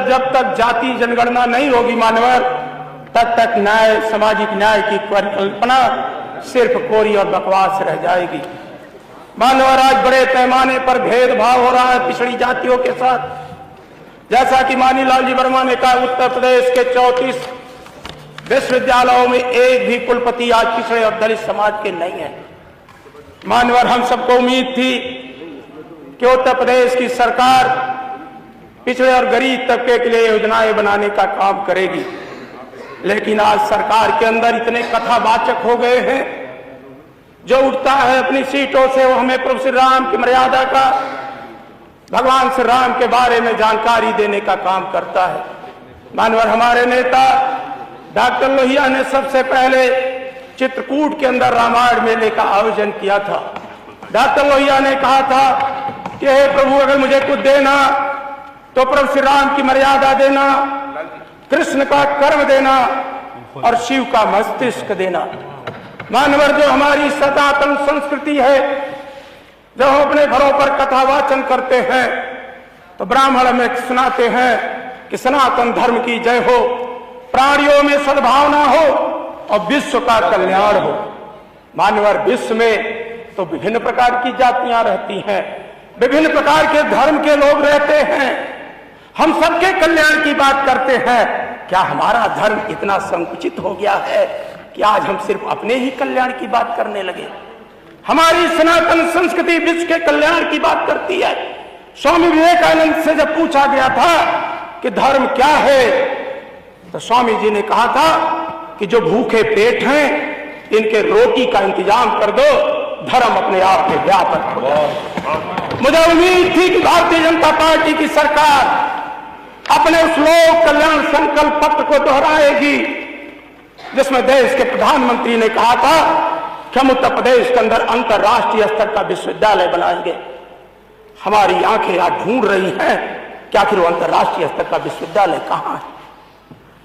जब तक जाति जनगणना नहीं होगी मानवर, तब तक न्याय, सामाजिक न्याय की कल्पना सिर्फ कोरी और बकवास रह जाएगी। मानवर, आज बड़े पैमाने पर भेदभाव हो रहा है पिछड़ी जातियों के साथ। जैसा कि मानीलाल जी वर्मा ने कहा, उत्तर प्रदेश के 34 विश्वविद्यालयों में एक भी कुलपति आज पिछड़े और दलित समाज के नहीं है। मानवर, हम सबको उम्मीद थी कि उत्तर प्रदेश की सरकार पिछड़े और गरीब तबके के लिए योजनाएं बनाने का काम करेगी, लेकिन आज सरकार के अंदर इतने कथावाचक हो गए हैं, जो उठता है अपनी सीटों से वो हमें प्रभु श्री राम की मर्यादा का, भगवान श्री राम के बारे में जानकारी देने का काम करता है। मानवर, हमारे नेता डॉक्टर लोहिया ने सबसे पहले चित्रकूट के अंदर रामायण मेले का आयोजन किया था। डॉक्टर लोहिया ने कहा था कि हे प्रभु, अगर मुझे कुछ देना तो प्रभु श्री राम की मर्यादा देना, कृष्ण का कर्म देना और शिव का मस्तिष्क देना। मानवर, जो हमारी सनातन संस्कृति है, जब हम अपने घरों पर कथावाचन करते हैं तो ब्राह्मण में सुनाते हैं कि सनातन धर्म की जय हो, प्राणियों में सद्भावना हो और विश्व का कल्याण हो। मानवर, विश्व में तो विभिन्न प्रकार की जातियां रहती हैं, विभिन्न प्रकार के धर्म के लोग रहते हैं, हम सबके कल्याण की बात करते हैं। क्या हमारा धर्म इतना संकुचित हो गया है कि आज हम सिर्फ अपने ही कल्याण की बात करने लगे? हमारी सनातन संस्कृति विश्व के कल्याण की बात करती है। स्वामी विवेकानंद से जब पूछा गया था कि धर्म क्या है, तो स्वामी जी ने कहा था कि जो भूखे पेट हैं इनके रोटी का इंतजाम कर दो, धर्म अपने आप में व्यापक हो जाए। मुझे उम्मीद थी कि भारतीय जनता पार्टी की सरकार अपने उस लोक कल्याण संकल्प पत्र को दोहराएगी जिसमें देश के प्रधानमंत्री ने कहा था कि हम उत्तर प्रदेश के अंदर अंतर्राष्ट्रीय स्तर का विश्वविद्यालय बनाएंगे। हमारी आंखें आज ढूंढ रही हैं कि आखिर वो अंतर्राष्ट्रीय स्तर का विश्वविद्यालय कहां है।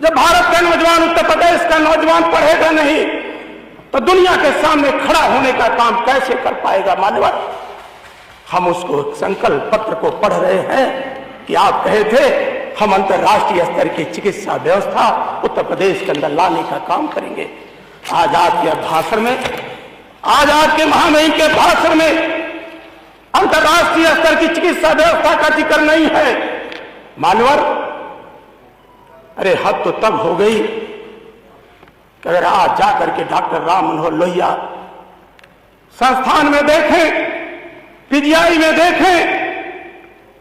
जब भारत का नौजवान, उत्तर प्रदेश का नौजवान पढ़ेगा नहीं तो दुनिया के सामने खड़ा होने का काम कैसे कर पाएगा? मानवर, हम उसको संकल्प पत्र को पढ़ रहे हैं कि आप कहे थे हम अंतर्राष्ट्रीय स्तर की चिकित्सा व्यवस्था उत्तर प्रदेश के अंदर लाने का काम करेंगे। आज आपके भाषण में, आज आपके महामहिम के भाषण में अंतर्राष्ट्रीय स्तर की चिकित्सा व्यवस्था का जिक्र नहीं है। मानवर, अरे हद तो तब हो गई कि अगर आज जाकर के डॉक्टर राम मनोहर लोहिया संस्थान में देखें, पीजीआई में देखें,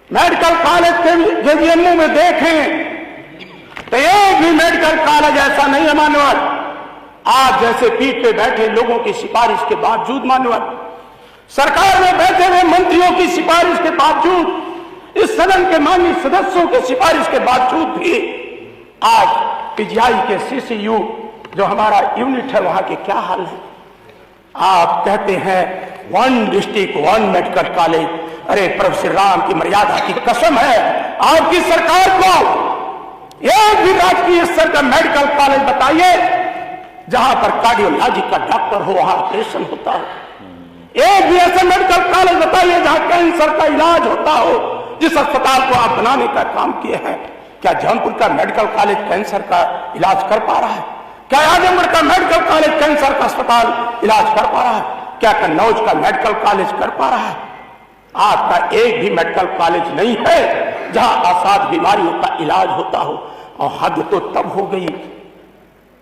मेडिकल कॉलेज के जेजीएमयू में देखें, तो एक भी मेडिकल कॉलेज ऐसा नहीं है मानवर, आज जैसे पीठ पे बैठे लोगों की सिफारिश के बावजूद, मानवर सरकार में बैठे हुए मंत्रियों की सिफारिश के बावजूद, इस सदन के माननीय सदस्यों की सिफारिश के बावजूद भी आज पीजीआई के सीसीयू जो हमारा यूनिट है वहां के क्या हाल है। आप कहते हैं 1 डिस्ट्रिक्ट 1 मेडिकल कॉलेज। अरे प्रभु श्री राम की मर्यादा की कसम है, आपकी सरकार को एक भी राजकीय स्तर का मेडिकल कॉलेज बताइए जहां पर कार्डियोलॉजी का डॉक्टर हो, वहां ऑपरेशन होता हो। एक भी ऐसा मेडिकल कॉलेज बताइए जहां कैंसर का इलाज होता हो, जिस अस्पताल को आप बनाने का काम किए हैं। क्या जौनपुर का मेडिकल कॉलेज कैंसर का इलाज कर पा रहा है? क्या आजमगढ़ का मेडिकल कॉलेज कैंसर का अस्पताल इलाज कर पा रहा है? क्या कन्नौज का मेडिकल कॉलेज कर पा रहा है? आपका एक भी मेडिकल कॉलेज नहीं है जहां आसाद बीमारियों का इलाज होता हो। और हद तो तब हो गई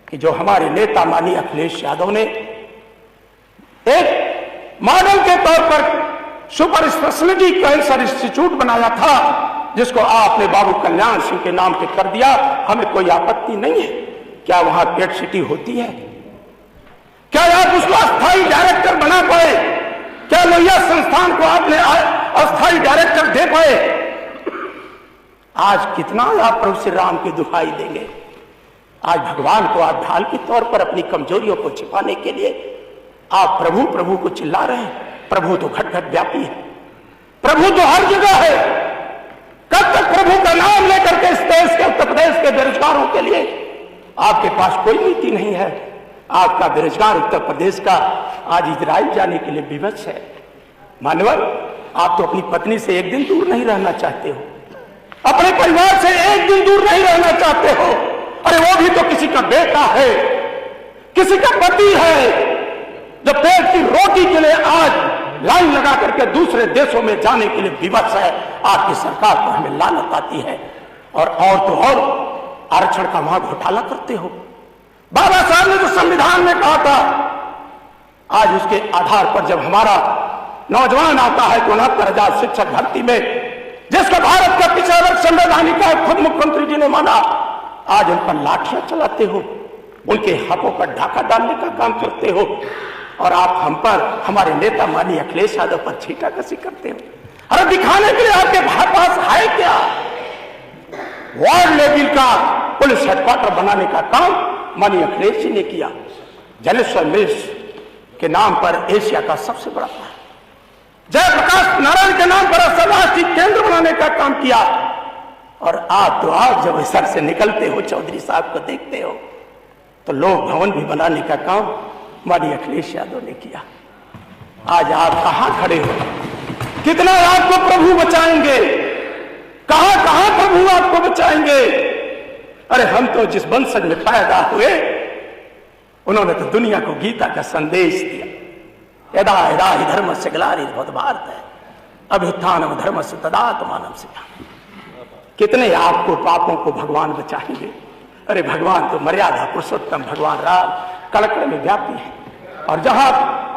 कि जो हमारे नेता माननीय अखिलेश यादव ने एक मॉडल के तौर पर सुपर स्पेशलिटी कैंसर इंस्टीट्यूट बनाया था, जिसको आपने बाबू कल्याण सिंह के नाम पे कर दिया। हमें कोई आपत्ति नहीं है। क्या वहां पेट सिटी होती है? क्या आप उसको अस्थायी डायरेक्टर बना पाए? क्या लोहिया संस्थान को आपने अस्थायी डायरेक्टर दे पाए? आज कितना आप प्रभु श्री राम की दुहाई देंगे? आज भगवान को आप ढाल के तौर पर अपनी कमजोरियों को छिपाने के लिए आप प्रभु प्रभु को चिल्ला रहे हैं। प्रभु तो घट घट व्यापी है, प्रभु तो हर जगह है। कब तक प्रभु का नाम लेकर के इस देश के, उत्तर प्रदेश के बेरोजगारों के लिए आपके पास कोई नीति नहीं है? आपका बेरोजगार उत्तर प्रदेश का आज इजराइल जाने के लिए विवश है। मानवर, आप तो अपनी पत्नी से एक दिन दूर नहीं रहना चाहते हो, अपने परिवार से एक दिन दूर नहीं रहना चाहते हो। अरे वो भी तो किसी का बेटा है, किसी का पति है, जो पेट की रोटी के लिए आज लाइन लगा करके दूसरे देशों में जाने के लिए विवश है। आपकी सरकार पर हमें लानत आती है। और तो और आरक्षण का वहां घोटाला करते हो। बाबा साहब ने जो संविधान में कहा था, आज उसके आधार पर जब हमारा नौजवान आता है 69,000 शिक्षक भर्ती में, जिसका भारत का पिछड़ा वर्ग संवैधानिक है, खुद मुख्यमंत्री जी ने माना, आज उन पर लाठियां चलाते हो, उनके हाथों पर ढाका डालने का काम करते हो। और आप हम पर, हमारे नेता माननीय अखिलेश यादव पर छींटाकशी करते हो। अरे दिखाने के लिए आपके पास है क्या? वार्ड लेवल का पुलिस हेडक्वार्टर बनाने का काम माननीय अखिलेश जी ने किया। जलेश्वर मिल्स के नाम पर एशिया का सबसे बड़ा, जयप्रकाश नारायण के नाम पर अंतर्राष्ट्रीय केंद्र बनाने का काम किया। और आप तो आज जब सर से निकलते हो, चौधरी साहब को देखते हो, तो लोक भवन भी बनाने का काम माननीय अखिलेश यादव ने किया। आज आप कहां खड़े हो? कितना आपको प्रभु बचाएंगे? कहां कहां प्रभु आपको बचाएंगे? अरे हम तो जिस वंशज में पैदा हुए, उन्होंने तो दुनिया को गीता का संदेश दिया। यदा यदा हि धर्मस्य ग्लानिर्भवति भारत, अभ्युत्थानम धर्मस्य तदात्मानं सृजामि। कितने आपको पापों को भगवान बचाएंगे? अरे भगवान तो मर्यादा पुरुषोत्तम भगवान राम कड़कड़ में व्यापी है। और जहां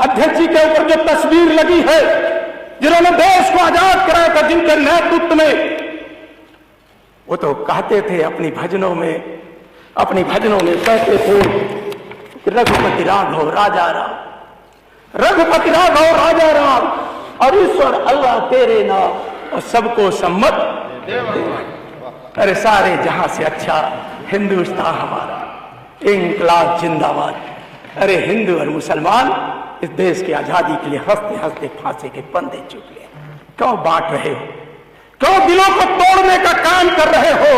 अध्यक्ष जी के ऊपर जो तस्वीर लगी है, जिन्होंने देश को आजाद कराया था, जिनके नेतृत्व में, वो तो कहते थे अपनी भजनों में कहते थे, रघुपति राघव राजा राम, रघुपति राघव राजा राम, और ईश्वर अल्लाह तेरे नाम, और सबको सम्मत। अरे सारे जहां से अच्छा हिंदुस्तान हमारा, इंकलाब जिंदाबाद। अरे हिंदू और मुसलमान इस देश की आजादी के लिए हंसते हंसते फांसी के फंदे चुक गए। क्यों बांट रहे हो? क्यों दिलों को तोड़ने का काम कर रहे हो?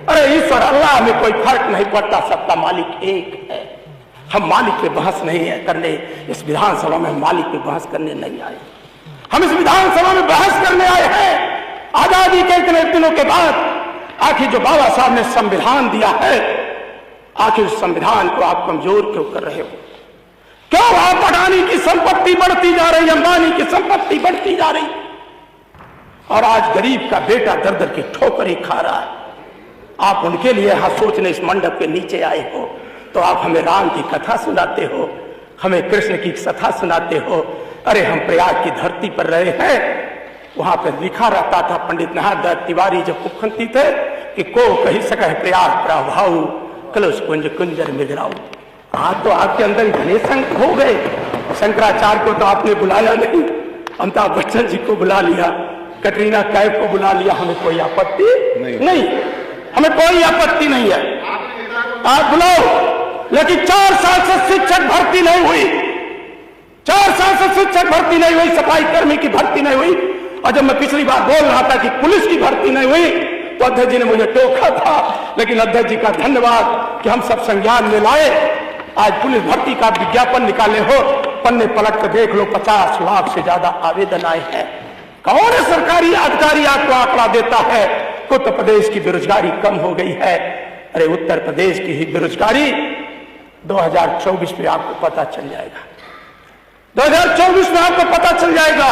अरे ईश्वर अल्लाह में कोई फर्क नहीं पड़ता, सबका मालिक एक है। हम मालिक पे बहस नहीं है करने, इस विधानसभा में मालिक पे बहस करने नहीं आए। हम इस विधानसभा में बहस करने आए हैं आजादी के इतने दिनों के बाद। आखिर जो बाबा साहब ने संविधान दिया है, आखिर उस संविधान को आप कमजोर क्यों कर रहे हो? क्यों आप अडानी की संपत्ति बढ़ती जा रही, अंबानी की संपत्ति बढ़ती जा रही, और आज गरीब का बेटा दर दर की ठोकर ही खा रहा है। आप उनके लिए यहां सोचने इस मंडप के नीचे आए हो, तो आप हमें राम की कथा सुनाते हो, हमें कृष्ण की कथा सुनाते हो। अरे हम प्रयाग की धरती पर रहे हैं, वहां पर लिखा रहता था, पंडित नारायण तिवारी जब मुख्यमंत्री थे, कि को कही सके प्रयाग प्रभाऊ कलश कुंज कुंजर मिगराऊ। आज तो आपके अंदर इतने संक हो गए। शंकराचार्य को तो आपने बुलाया नहीं, अमिताभ बच्चन जी को बुला लिया, कटरीना कैफ को बुला लिया, हमें कोई आपत्ति नहीं, हमें कोई आपत्ति नहीं है, आप बुलाओ। लेकिन 4 साल से शिक्षक भर्ती नहीं हुई, 4 साल से शिक्षक भर्ती नहीं हुई, सफाई कर्मी की भर्ती नहीं हुई। और जब मैं पिछली बार बोल रहा था कि पुलिस की भर्ती नहीं हुई, तो अध्यक्ष जी ने मुझे टोका था। लेकिन अध्यक्ष जी का धन्यवाद कि हम सब संज्ञान में लाए। आज पुलिस भर्ती का विज्ञापन निकाले हो, पन्ने पलट कर देख लो, 50 लाख से ज्यादा आवेदन आए हैं। कौन सरकारी अधिकारी आपको आंकड़ा देता है कि उत्तर प्रदेश की बेरोजगारी कम हो गई है? अरे उत्तर प्रदेश की ही बेरोजगारी 2024 में आपको पता चल जाएगा, 2024 में आपको पता चल जाएगा।